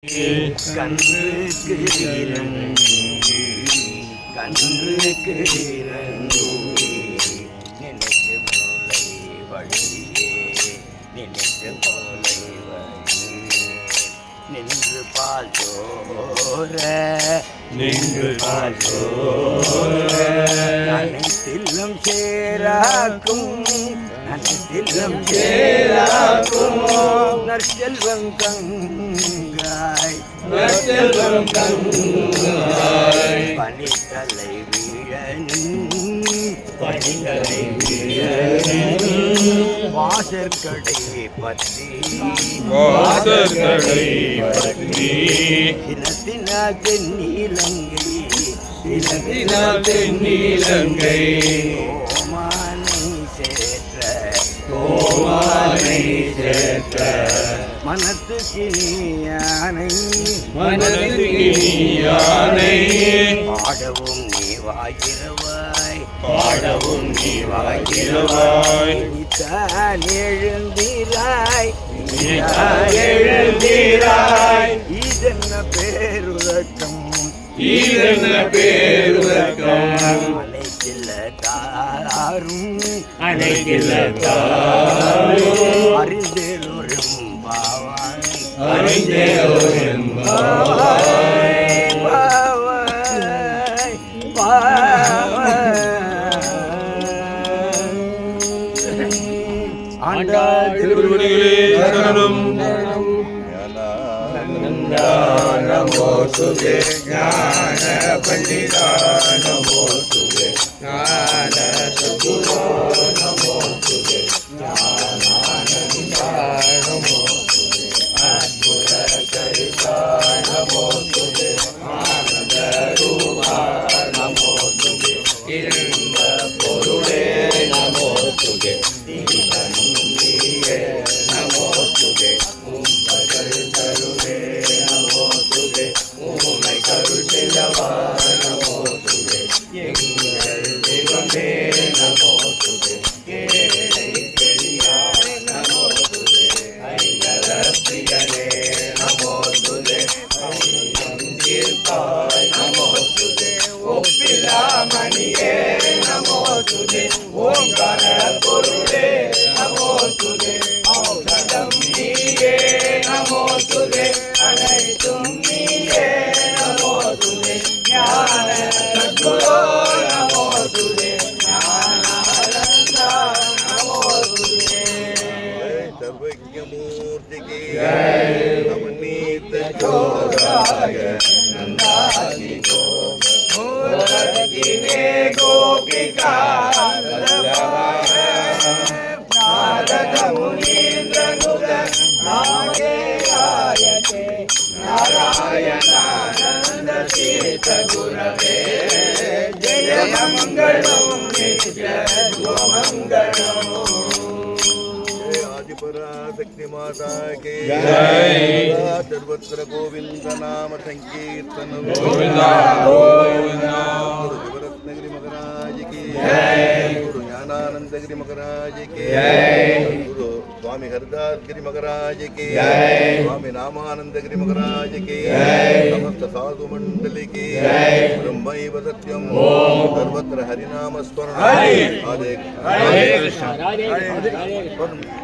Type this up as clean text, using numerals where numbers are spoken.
கன்றுக்கு இறங்கு கன்றுக்கு இறங்கு நினைத்து போலை வழியே நினைத்து போலை வழியே நின்று பால் சோர நின்று பால் சோர அனைத்திலும் சேராக்கும் அனைத்திலும் சேராக்கும் நற்செல்வம் கங்காய் நற்செல்வம் கங்காய் பனித்தலை வீழனின் பனித்தலை வீழனின் வாசற்கடை பற்றி வாசற்கடை பற்றி தினத்தினா தென்னிலங்கை தினத்தினா தென்னிலங்கை கோமானை சேற்ற கோமானை சேற்ற மனத்துக்கு யானை மனதுக்கு யானை பாடவும் நீ வாயிரவாய் பாடவும் நீ வாய்கிறவாய் நீதான் எழுந்திராய் எழுந்தீராய் இதென்ன பேருதக்கம் இதென்ன பேருதக்கம் அனைத்தில தாரும் அனைத்தில அறிந்தேலோரும் பாவாய் அறிந்தேலோரும் பாவாய் பாவாய் ஆண்டா திருவடிகளே சரணம் நமோ சுதே ஞான பண்டிதா நமோ சுதே ஞான சகுரோ நமோ சுதே ஞானானந்தா நமோ சுதே அத்புத சரிதா நமோ சுதே ஆனந்த ரூபா நமோ சுதே இருந்த பொருளே நமோ சுதே தீபனுந்தியே நமோ சுதே உம்பகள் தருவே நமோ சுதே உமை கருத்திலவா நமோ சுதே எங்கள் தெய்வமே நமோ சுதே ஏழை பெரியார் நமோ சுதே ஐங்கர பிரியனே நமோ சுதே ஐயம் தீர்ப்பாய் நமோ சுதே ஒப்பிலா மணியே நமோ சுதே ஓங்கார பொருளே நமோ சுதே ஔஷதம் நீயே நமோ சுதே அனைத்தும் நீயே நமோ சுதே ஞான சத்குரோ நமோ சுதே ஞானானந்தா நமோ சுதே सर्वज्ञमूर्तिके जय नवनीत चोराय नंदादिको मूर्तिने गोपिका वल्लभाय नारद मुनीन्द्र नुद नागेयायते नारायणानंद तीर्थ गुरवे जय मंगलम नित्य मंगलम आदिपराशक्ति माता के जय सर्वत्र गोविंद नाम संकीर्तन गोविंदा गोविंदा रत्नगिरि महाराज की जय गुरु ज्ञानानंदगिरि महाराज की जय गुरु स्वामी हरदास गिरि महाराज की जय स्वामी रामानंदगिरि महाराज की जय समस्त साधु मंडल की जय ब्रह्मैव सत्यम ओम सर्वत्र हरिनाम स्मरण हरि हरे हरे कृष्ण कृष्ण